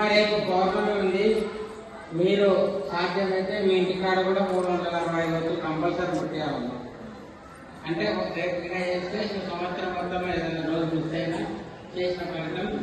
రేపు పౌర్ణమి ఉంది. మీరు సాధ్యమైతే మీ ఇంటికాడ కూడా 365 రోజులు కంపల్సరీ ముట్టియాలి. అంటే రేపు చేస్తే సంవత్సరం మొత్తం ఏదైనా రోజు మిస్ అయినా చేసిన